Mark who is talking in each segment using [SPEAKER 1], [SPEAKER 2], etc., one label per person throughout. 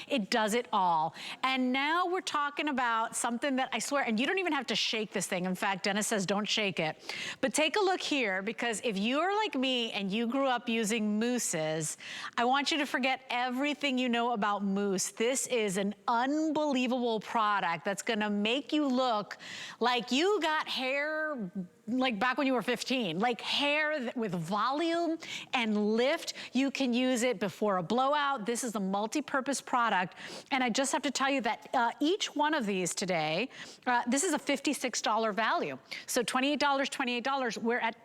[SPEAKER 1] It does it all. And now we're talking about something that I swear, and you don't even have to shake this thing. In fact, Dennis says don't shake it. But take a look here, because if you're like me and you grew up using mousses, I want you to forget everything you know about mousse. This is an unbelievable product that's gonna make you look like you got hair like back when you were 15, like hair with volume and lift. You can use it before a blowout. This is a multi-purpose product. And I just have to tell you that each one of these today, this is a $56 value. So $28, $28. We're at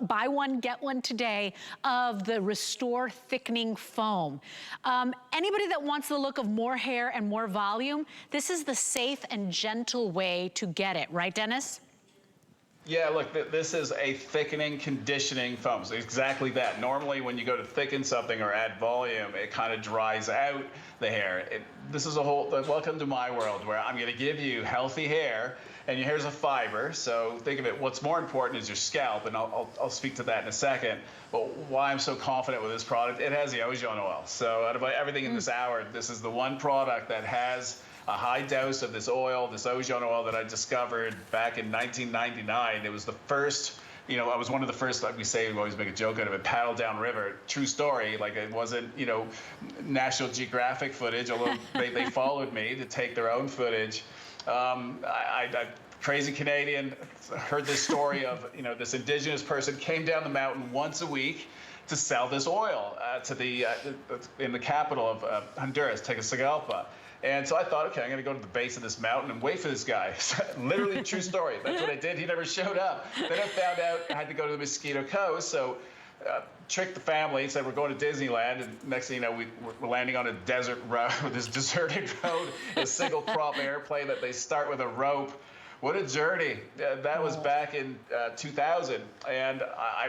[SPEAKER 1] buy one, get one today of the Restore Thickening Foam. Anybody that wants the look of more hair and more volume, this is the safe and gentle way to get it. Right, Dennis?
[SPEAKER 2] Yeah, look, this is a thickening conditioning foam. So exactly that. Normally when you go to thicken something or add volume, it kind of dries out the hair. This is a whole, welcome to my world where I'm going to give you healthy hair, and your hair's a fiber. So think of it, what's more important is your scalp, and I'll speak to that in a second. But why I'm so confident with this product, it has the ozone oil. So out of everything in this hour, this is the one product that has a high dose of this oil, this ozone oil that I discovered back in 1999. It was the first, you know, I was one of the first, like we say, we always make a joke out of it, paddle down river. True story. Like, it wasn't, you know, National Geographic footage, although they followed me to take their own footage. I crazy Canadian, heard this story of, you know, this indigenous person came down the mountain once a week to sell this oil to the in the capital of Honduras, Tegucigalpa. And so I thought, okay, I'm going to go to the base of this mountain and wait for this guy. Literally, true story. That's what I did. He never showed up. Then I found out I had to go to the Mosquito Coast. So tricked the family, said we're going to Disneyland. And next thing you know, we're landing on a desert road, this deserted road, a single prop airplane that they start with a rope. What a journey. That was back in 2000, and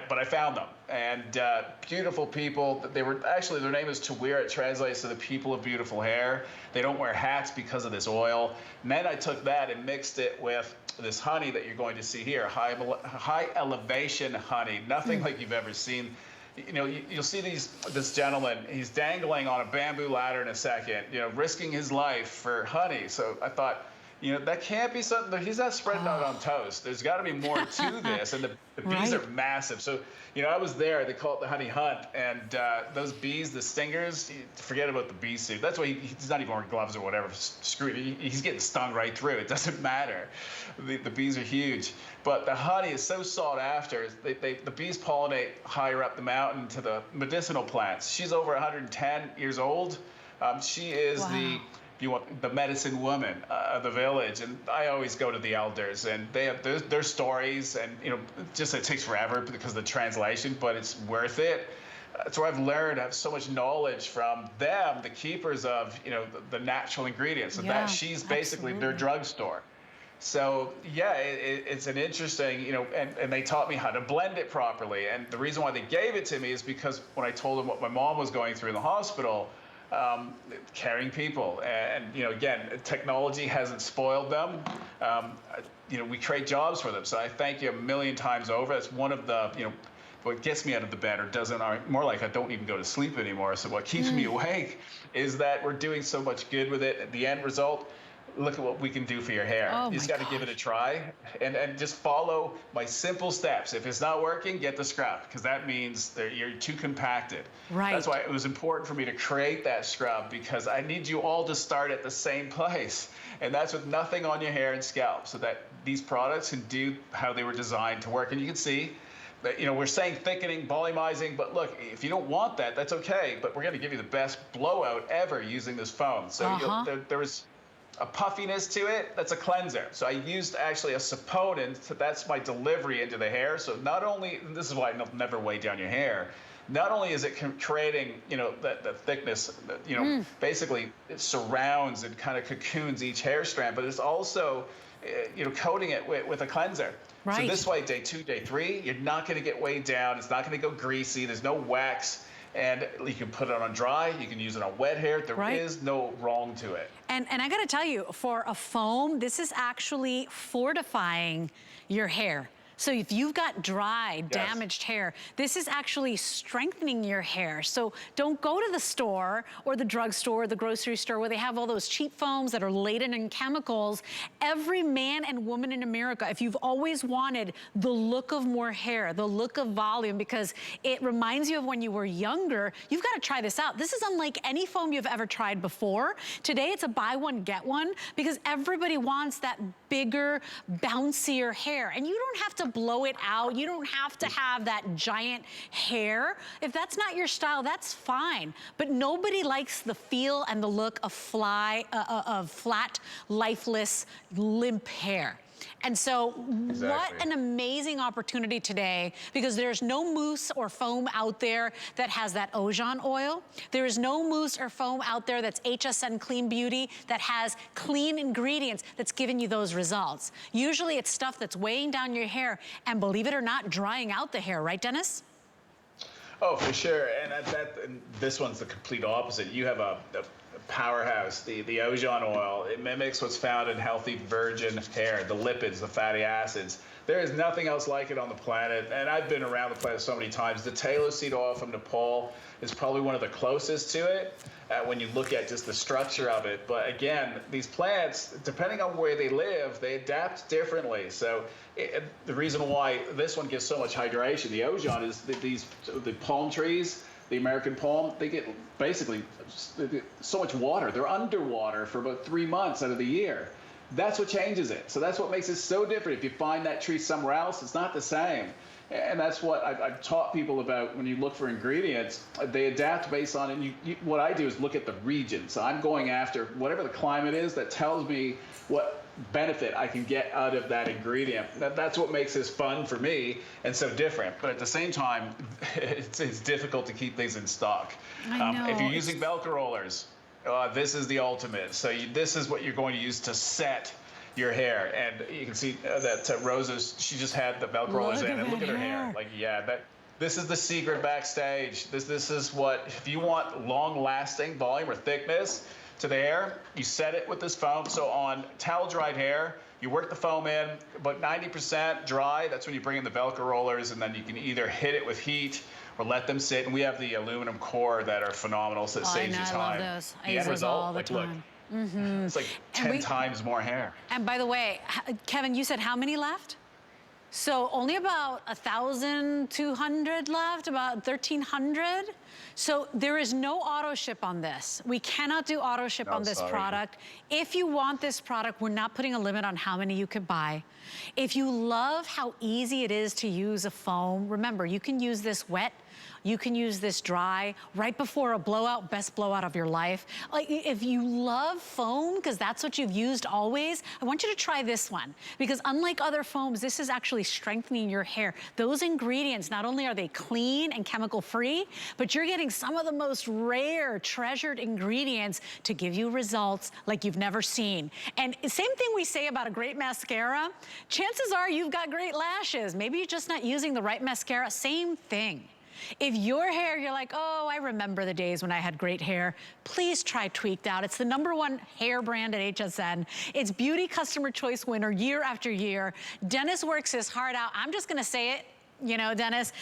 [SPEAKER 2] but I found them, and beautiful people. They were actually, their name is Chiuri. It translates to the people of beautiful hair. They don't wear hats because of this oil. And then I took that and mixed it with this honey that you're going to see here, high elevation honey, nothing like you've ever seen. You know, you'll see this gentleman, he's dangling on a bamboo ladder in a second, you know, risking his life for honey. So I thought, you know, that can't be something, he's not spreading out on toast. There's got to be more to this, and the bees are massive. So, you know, I was there, they call it the honey hunt, and those bees, the stingers, forget about the bee suit. That's why he's not even wearing gloves or whatever. Screw it, he's getting stung right through. It doesn't matter. The bees are huge. But the honey is so sought after. The bees pollinate higher up the mountain to the medicinal plants. She's over 110 years old. She is the medicine woman of the village, and I always go to the elders, and they have their stories, and you know, just it takes forever because of the translation, but it's worth it. That's where I've learned. I have so much knowledge from them, the keepers of, you know, the natural ingredients, and that she's basically their drugstore. So yeah, it's an interesting, you know, and they taught me how to blend it properly, and the reason why they gave it to me is because when I told them what my mom was going through in the hospital, caring people, and you know, again, technology hasn't spoiled them. You know, we create jobs for them, so I thank you a million times over. That's one of the, you know, what gets me out of the bed, or doesn't, or more like I don't even go to sleep anymore. So what keeps me awake is that we're doing so much good with it. The end result, look at what we can do for your hair. You just got to give it a try, and just follow my simple steps. If it's not working, get the scrub, because that means that you're too compacted. Right. That's why it was important for me to create that scrub, because I need you all to start at the same place, and that's with nothing on your hair and scalp, so that these products can do how they were designed to work. And you can see that, you know, we're saying thickening, volumizing, but look, if you don't want that, that's okay, but we're going to give you the best blowout ever using this foam. So there was a puffiness to it, that's a cleanser. So I used actually a saponin, so that's my delivery into the hair. So not only, and this is why it'll never weigh down your hair, not only is it creating, you know, the thickness, you know, basically it surrounds and kind of cocoons each hair strand, but it's also, you know, coating it with a cleanser. So this way, day 2, day 3, you're not going to get weighed down. It's not going to go greasy. There's no wax. And you can put it on dry, you can use it on wet hair. There is no wrong to it.
[SPEAKER 1] And I gotta tell you, for a foam, this is actually fortifying your hair. So if you've got dry, damaged hair, this is actually strengthening your hair. So don't go to the store or the drugstore or the grocery store where they have all those cheap foams that are laden in chemicals. Every man and woman in America, if you've always wanted the look of more hair, the look of volume, because it reminds you of when you were younger, you've got to try this out. This is unlike any foam you've ever tried before. Today it's a buy one, get one, because everybody wants that bigger, bouncier hair. And you don't have to blow it out. You don't have to have that giant hair. If that's not your style, that's fine. But nobody likes the feel and the look of flat, lifeless, limp hair. And so what an amazing opportunity today, because there's no mousse or foam out there that has that Ojan oil. There is no mousse or foam out there that's HSN Clean Beauty that has clean ingredients that's giving you those results. Usually it's stuff that's weighing down your hair and, believe it or not, drying out the hair, right, Dennis?
[SPEAKER 2] Oh, for sure. And this one's the complete opposite. You have a powerhouse, the Ojan oil. It mimics what's found in healthy virgin hair, the lipids, the fatty acids. There is nothing else like it on the planet, and I've been around the planet so many times. The Dhatelo Seed Oil from Nepal is probably one of the closest to it when you look at just the structure of it. But again, these plants, depending on where they live, they adapt differently. So the reason why this one gives so much hydration, the Ojan, is the palm trees, the American palm, they get basically so much water. They're underwater for about 3 months out of the year. That's what changes it. So that's what makes it so different. If you find that tree somewhere else, it's not the same. And that's what I've taught people about when you look for ingredients. They adapt based on it. What I do is look at the region. So I'm going after whatever the climate is that tells me what benefit I can get out of that ingredient. That's what makes this fun for me and so different. But at the same time, it's difficult to keep things in stock.
[SPEAKER 1] I know.
[SPEAKER 2] If you're using Velcro rollers, this is the ultimate. So this is what you're going to use to set your hair. And you can see that Rosa's, she just had the Velcro rollers in, and look at her hair. Like, this is the secret backstage. This is what, if you want long-lasting volume or thickness to the hair, you set it with this foam. So on towel-dried hair, you work the foam in, about 90% dry. That's when you bring in the Velcro rollers, and then you can either hit it with heat or let them sit. And we have the aluminum core that are phenomenal, so it saves you time.
[SPEAKER 1] I love those. I use those all the time.
[SPEAKER 2] It's like 10 times more hair.
[SPEAKER 1] And by the way, Kevin, you said how many left? So only about 1,200 left, about 1,300. So there is no auto ship on this. We cannot do auto ship on this product. If you want this product, we're not putting a limit on how many you could buy. If you love how easy it is to use a foam, remember, you can use this wet. You can use this dry, right before a blowout, best blowout of your life. Like, if you love foam, because that's what you've used always, I want you to try this one. Because unlike other foams, this is actually strengthening your hair. Those ingredients, not only are they clean and chemical-free, but you're getting some of the most rare, treasured ingredients to give you results like you've never seen. And same thing we say about a great mascara. Chances are you've got great lashes. Maybe you're just not using the right mascara. Same thing. If your hair, you're like, oh, I remember the days when I had great hair, please try Tweaked Out. It's the #1 hair brand at HSN. It's beauty customer choice winner year after year. Dennis works his heart out. I'm just gonna say it. You know, Dennis,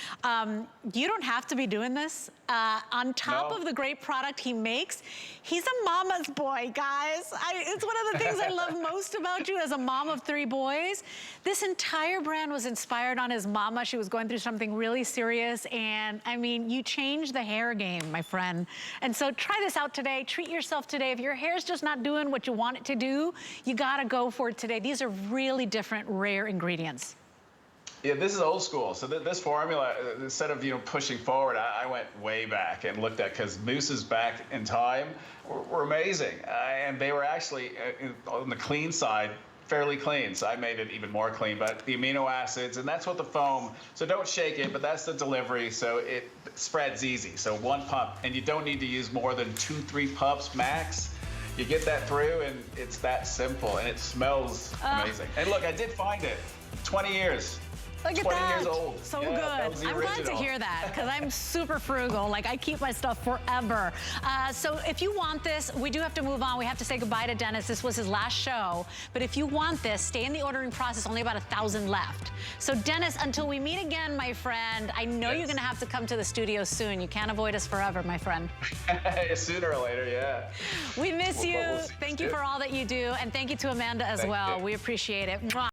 [SPEAKER 1] you don't have to be doing this. On top of the great product he makes, he's a mama's boy, guys. It's one of the things I love most about you as a mom of 3 boys. This entire brand was inspired on his mama. She was going through something really serious, and I mean, you changed the hair game, my friend. And so try this out today. Treat yourself today. If your hair's just not doing what you want it to do, you gotta go for it today. These are really different, rare ingredients.
[SPEAKER 2] Yeah, this is old school. So this formula, instead of pushing forward, I went way back and looked at, because mousses back in time were amazing, and they were actually on the clean side, fairly clean. So I made it even more clean. But the amino acids, and that's what the foam. So don't shake it, but that's the delivery. So it spreads easy. So 1 pump, and you don't need to use more than 2-3 pumps max. You get that through, and it's that simple, and it smells amazing. And look, I did find it. 20 years.
[SPEAKER 1] Look at
[SPEAKER 2] 20
[SPEAKER 1] that.
[SPEAKER 2] years old.
[SPEAKER 1] So
[SPEAKER 2] yeah, that
[SPEAKER 1] good. I'm glad to hear that because I'm super frugal. Like I keep my stuff forever. So if you want this, we do have to move on. We have to say goodbye to Dennis. This was his last show. But if you want this, stay in the ordering process. Only about 1,000 left. So Dennis, until we meet again, my friend, I know you're going to have to come to the studio soon. You can't avoid us forever, my friend.
[SPEAKER 2] Sooner or later, yeah.
[SPEAKER 1] We miss you. Thank you for all that you do. And thank you to Amanda as well. We appreciate it. Mwah.